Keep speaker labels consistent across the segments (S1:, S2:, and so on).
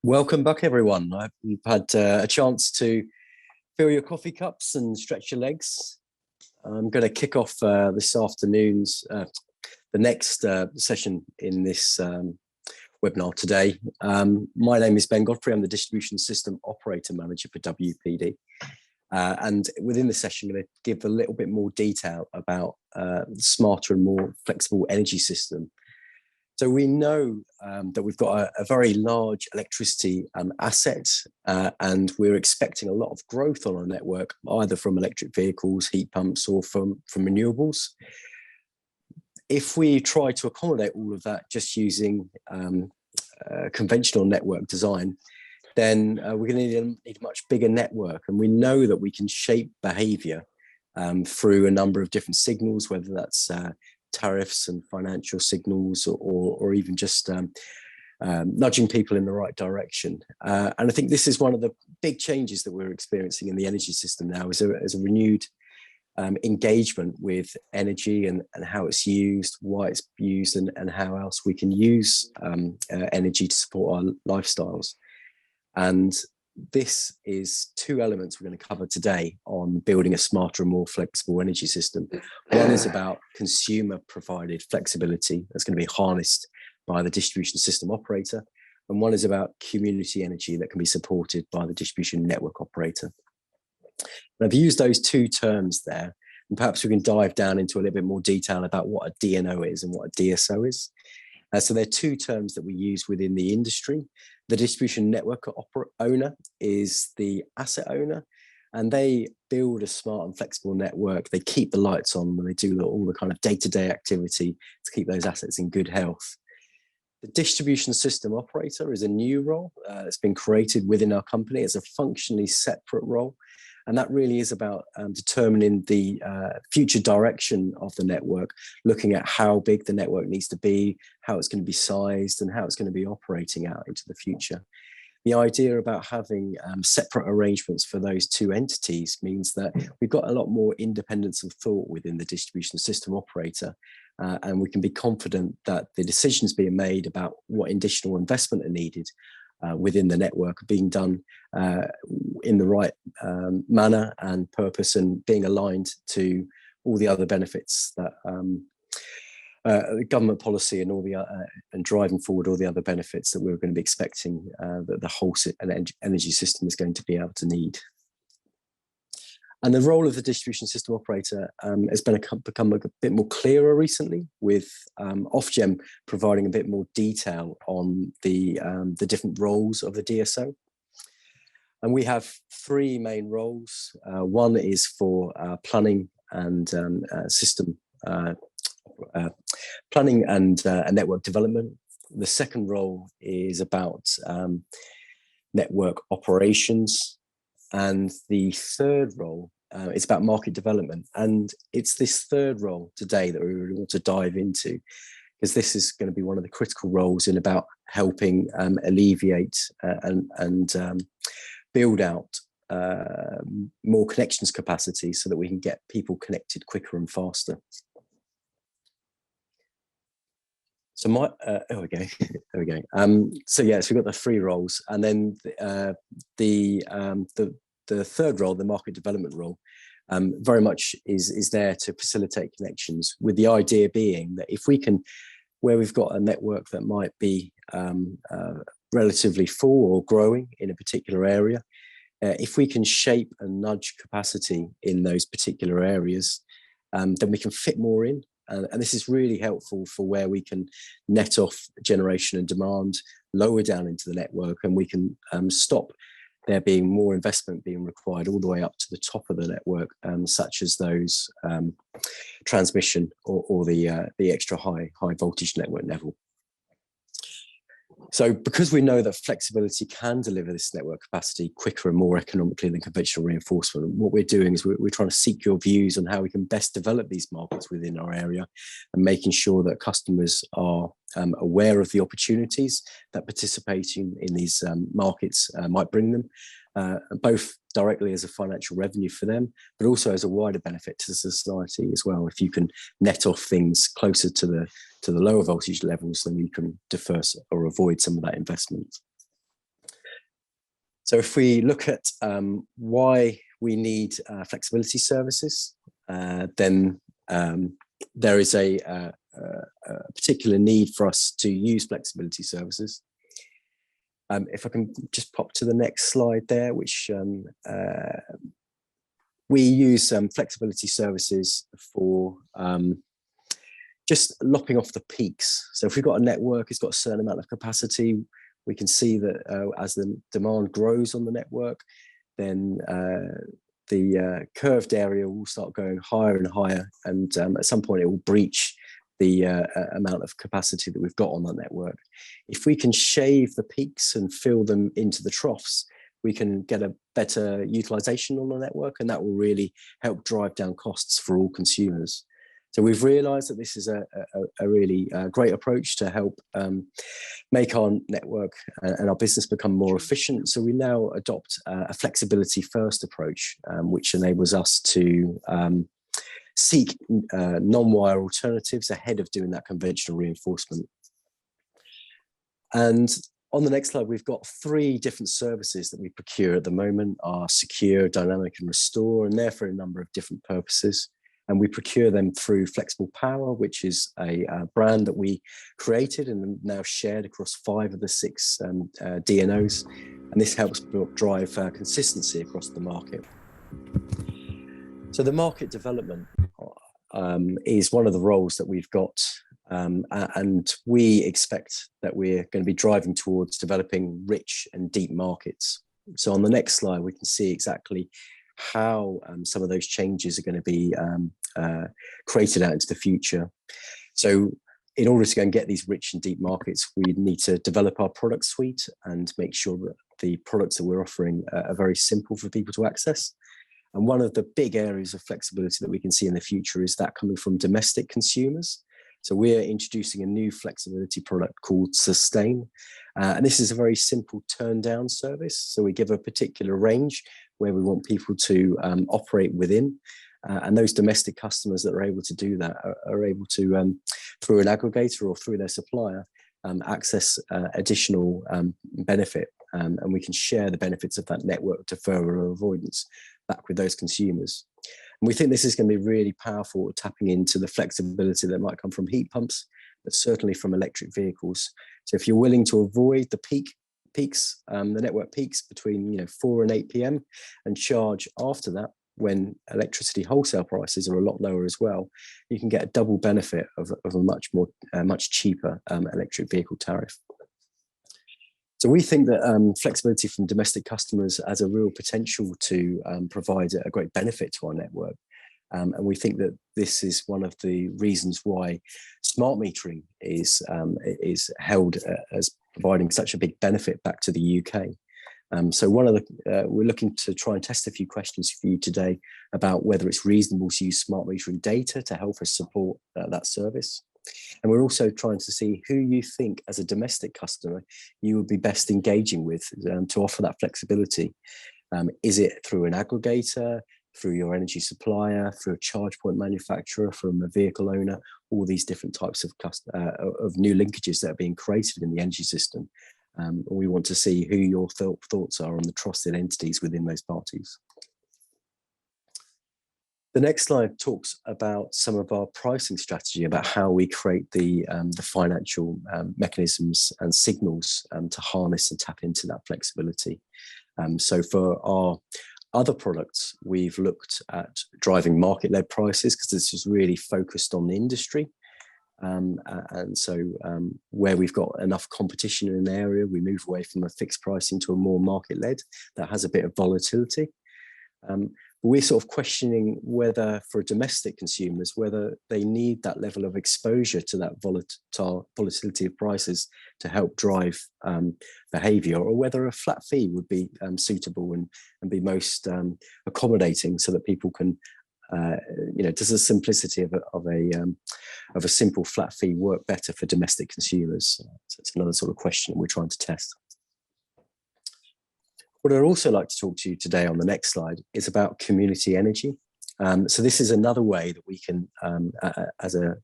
S1: Welcome back, everyone. You've had a chance to fill your coffee cups and stretch your legs. I'm going to kick off this afternoon's, the next session in this webinar today. My name is Ben Godfrey. I'm the Distribution System Operator Manager for WPD. And within the session, I'm going to give a little bit more detail about the smarter and more flexible energy system. So we know that we've got a very large electricity asset, and we're expecting a lot of growth on our network, either from electric vehicles, heat pumps, or from renewables. If we try to accommodate all of that just using conventional network design, then we're going to need a much bigger network. And we know that we can shape behavior through a number of different signals, whether that's tariffs and financial signals, or even just nudging people in the right direction. And I think this is one of the big changes that we're experiencing in the energy system now, is a renewed engagement with energy and how it's used, why it's used, and how else we can use energy to support our lifestyles. And this is two elements we're going to cover today on building a smarter and more flexible energy system. One is about consumer provided flexibility that's going to be harnessed by the distribution system operator. And one is about community energy that can be supported by the distribution network operator. And I've used those two terms there, and perhaps we can dive down into a little bit more detail about what a DNO is and what a DSO is. So they're two terms that we use within the industry. The distribution network owner is the asset owner, and they build a smart and flexible network. They keep the lights on when they do all the kind of day-to-day activity to keep those assets in good health. The distribution system operator is a new role that's been created within our company. It's a functionally separate role. And that really is about determining the future direction of the network, looking at how big the network needs to be, how it's going to be sized, and how it's going to be operating out into the future. The idea about having separate arrangements for those two entities means that we've got a lot more independence of thought within the distribution system operator, and we can be confident that the decisions being made about what additional investment are needed within the network are being done in the right manner and purpose, and being aligned to all the other benefits that government policy and all the and driving forward all the other benefits that we're going to be expecting that the whole energy system is going to be able to need. And the role of the distribution system operator has become a bit more clearer recently, with Ofgem providing a bit more detail on the different roles of the DSO. And we have three main roles. One is for planning and system planning and network development. The second role is about network operations. And the third role is about market development. And it's this third role today that we really want to dive into, because this is going to be one of the critical roles in about helping alleviate and build out more connections capacity so that we can get people connected quicker and faster. So there we go. So yes, we've got the three roles, and then the third role, the market development role, very much is there to facilitate connections, with the idea being that if we can, where we've got a network that might be relatively full or growing in a particular area, if we can shape and nudge capacity in those particular areas, then we can fit more in. And this is really helpful for where we can net off generation and demand, lower down into the network, and we can stop there being more investment being required all the way up to the top of the network, such as those transmission or the extra high voltage network level. So because we know that flexibility can deliver this network capacity quicker and more economically than conventional reinforcement, what we're doing is we're trying to seek your views on how we can best develop these markets within our area, and making sure that customers are aware of the opportunities that participating in these markets might bring them, both directly as a financial revenue for them, but also as a wider benefit to society as well. If you can net off things closer to the lower voltage levels, then you can defer or avoid some of that investment. So if we look at why we need flexibility services, then there is a particular need for us to use flexibility services. If I can just pop to the next slide there, which we use flexibility services for just lopping off the peaks. So if we've got a network, it's got a certain amount of capacity, we can see that as the demand grows on the network, then the curved area will start going higher and higher, and at some point it will breach the amount of capacity that we've got on the network. If we can shave the peaks and fill them into the troughs, we can get a better utilization on the network, and that will really help drive down costs for all consumers. So we've realized that this is a really great approach to help make our network and our business become more efficient. So we now adopt a flexibility first approach, which enables us to seek non-wire alternatives ahead of doing that conventional reinforcement. And on the next slide, we've got 3 different services that we procure at the moment: are secure, dynamic, and restore, and they're for a number of different purposes. And we procure them through Flexible Power, which is a brand that we created and now shared across 5 of the 6 DNOs. And this helps drive consistency across the market. So the market development is one of the roles that we've got, and we expect that we're going to be driving towards developing rich and deep markets. So on the next slide, we can see exactly how some of those changes are going to be created out into the future. So in order to go and get these rich and deep markets, we need to develop our product suite and make sure that the products that we're offering are very simple for people to access. And one of the big areas of flexibility that we can see in the future is that coming from domestic consumers. So we're introducing a new flexibility product called Sustain. And this is a very simple turn down service. So we give a particular range where we want people to operate within. And those domestic customers that are able to do that are able to, through an aggregator or through their supplier, access additional benefit. And we can share the benefits of that network deferral or avoidance back with those consumers. And we think this is going to be really powerful, tapping into the flexibility that might come from heat pumps, but certainly from electric vehicles. So if you're willing to avoid the peaks, the network peaks between 4 and 8 p.m. and charge after that, when electricity wholesale prices are a lot lower as well, you can get a double benefit of a much cheaper electric vehicle tariff. So we think that flexibility from domestic customers has a real potential to provide a great benefit to our network. And we think that this is one of the reasons why smart metering is held as providing such a big benefit back to the UK. So we're looking to try and test a few questions for you today about whether it's reasonable to use smart metering data to help us support that service. And we're also trying to see who you think, as a domestic customer, you would be best engaging with to offer that flexibility. Is it through an aggregator, through your energy supplier, through a charge point manufacturer, from a vehicle owner? All these different types of new linkages that are being created in the energy system. We want to see who your thoughts are on the trusted entities within those parties. The next slide talks about some of our pricing strategy, about how we create the financial mechanisms and signals to harness and tap into that flexibility. So for our other products, we've looked at driving market-led prices, because this is really focused on the industry. And so where we've got enough competition in an area, we move away from a fixed pricing to a more market-led that has a bit of volatility. But we're sort of questioning whether, for domestic consumers, whether they need that level of exposure to that volatility of prices to help drive behaviour, or whether a flat fee would be suitable and be most accommodating, so that people can, does the simplicity of a simple flat fee work better for domestic consumers? So it's another sort of question we're trying to test. What I'd also like to talk to you today on the next slide is about community energy. So this is another way that we can, as a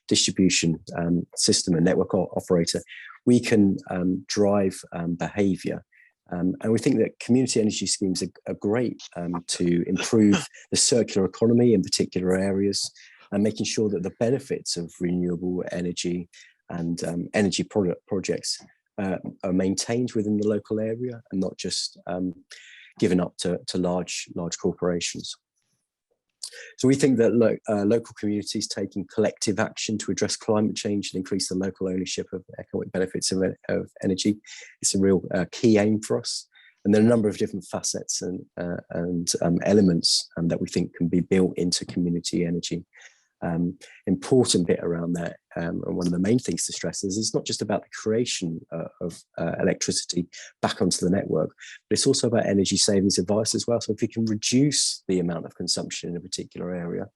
S1: distribution system and network operator, we can drive behaviour And we think that community energy schemes are great to improve the circular economy in particular areas, and making sure that the benefits of renewable energy and energy projects are maintained within the local area and not just given up to large corporations. So we think that local communities taking collective action to address climate change and increase the local ownership of economic benefits of energy is a real key aim for us. And there are a number of different facets and elements that we think can be built into community energy. Important bit around that, and one of the main things to stress is it's not just about the creation of electricity back onto the network, but it's also about energy savings advice as well. So if we can reduce the amount of consumption in a particular area,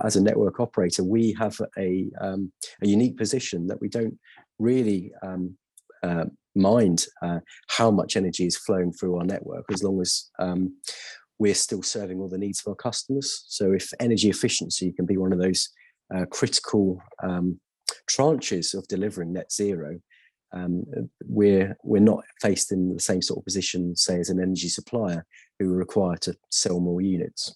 S1: as a network operator, we have a unique position that we don't really mind how much energy is flowing through our network, as long as we're still serving all the needs of our customers. So if energy efficiency can be one of those critical tranches of delivering net zero, we're not faced in the same sort of position, say, as an energy supplier who are required to sell more units.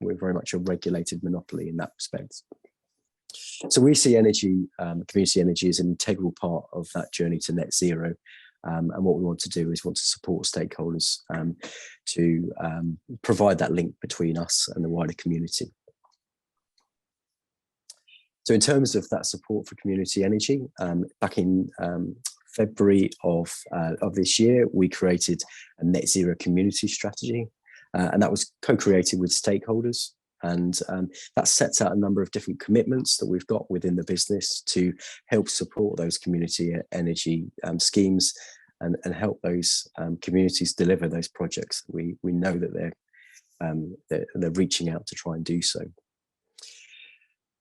S1: We're very much a regulated monopoly in that respect. So we see energy, community energy, as an integral part of that journey to net zero. And what we want to do is want to support stakeholders to provide that link between us and the wider community. So in terms of that support for community energy, back in February of this year, we created a net zero community strategy, and that was co-created with stakeholders. And that sets out a number of different commitments that we've got within the business to help support those community energy schemes and help those communities deliver those projects. We know that they're reaching out to try and do so.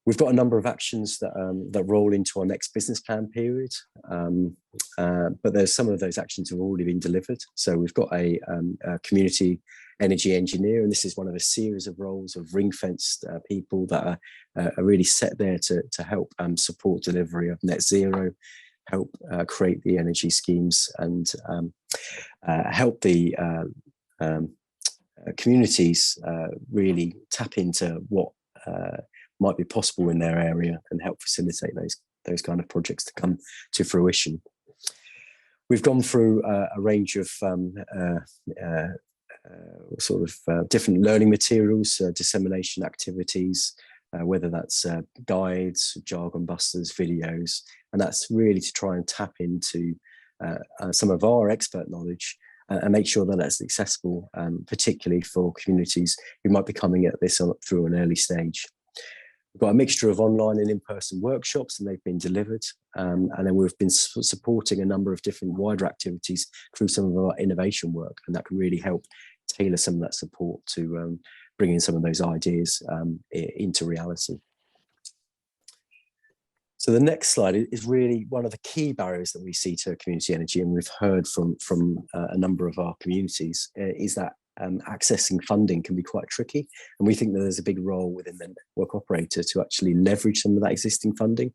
S1: We've got a number of actions that roll into our next business plan period, but there's some of those actions have already been delivered. So we've got a community energy engineer, and this is one of a series of roles of ring-fenced people that are really set there to help support delivery of net zero, help create the energy schemes, and help the communities really tap into what might be possible in their area and help facilitate those kind of projects to come to fruition. We've gone through a range of different learning materials, dissemination activities, whether that's guides, jargon busters, videos, and that's really to try and tap into some of our expert knowledge and make sure that that's accessible, particularly for communities who might be coming at this through an early stage. We've got a mixture of online and in-person workshops, and they've been delivered. And then we've been supporting a number of different wider activities through some of our innovation work, and that can really help tailor some of that support to bring in some of those ideas into reality. So the next slide is really one of the key barriers that we see to community energy, and we've heard from a number of our communities, is that accessing funding can be quite tricky. And we think that there's a big role within the network operator to actually leverage some of that existing funding.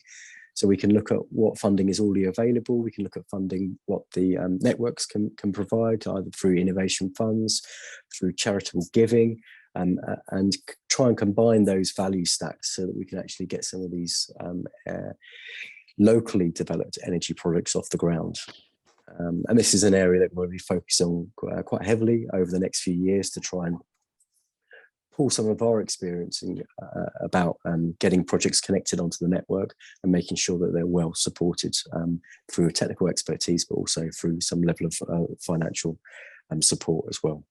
S1: So we can look at what funding is already available. We can look at funding what the networks can provide, either through innovation funds, through charitable giving, and try and combine those value stacks so that we can actually get some of these locally developed energy products off the ground. And this is an area that we'll be focused on quite heavily over the next few years to try and pull some of our experience about getting projects connected onto the network and making sure that they're well supported through technical expertise, but also through some level of financial support as well.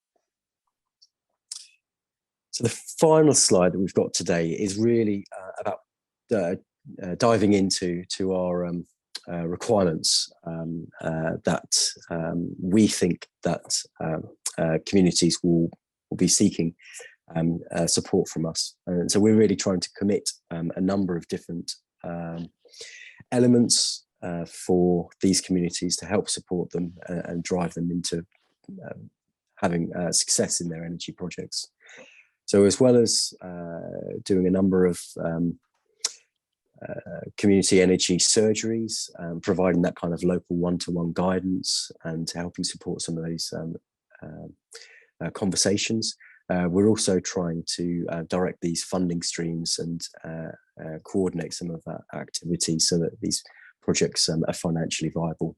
S1: So the final slide that we've got today is really about diving into our requirements that we think that communities will be seeking support from us. And so we're really trying to commit a number of different elements for these communities to help support them and drive them into having success in their energy projects. So as well as doing a number of community energy surgeries, providing that kind of local one-to-one guidance and helping support some of those conversations. We're also trying to direct these funding streams and coordinate some of that activity so that these projects are financially viable.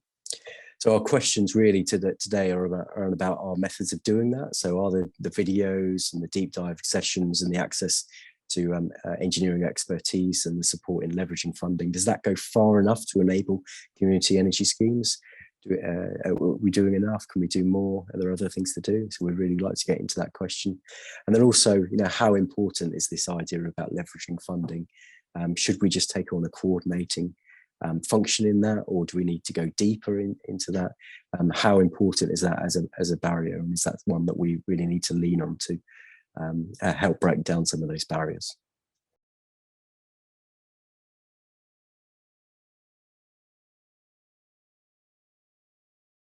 S1: So our questions really today are about our methods of doing that. So are the videos and the deep dive sessions and the access to engineering expertise and the support in leveraging funding, does that go far enough to enable community energy schemes? Are we doing enough? Can we do more? Are there other things to do? So we'd really like to get into that question. And then also, how important is this idea about leveraging funding? Should we just take on a coordinating function in that, or do we need to go deeper into that? How important is that as a barrier? And is that one that we really need to lean on to help break down some of those barriers?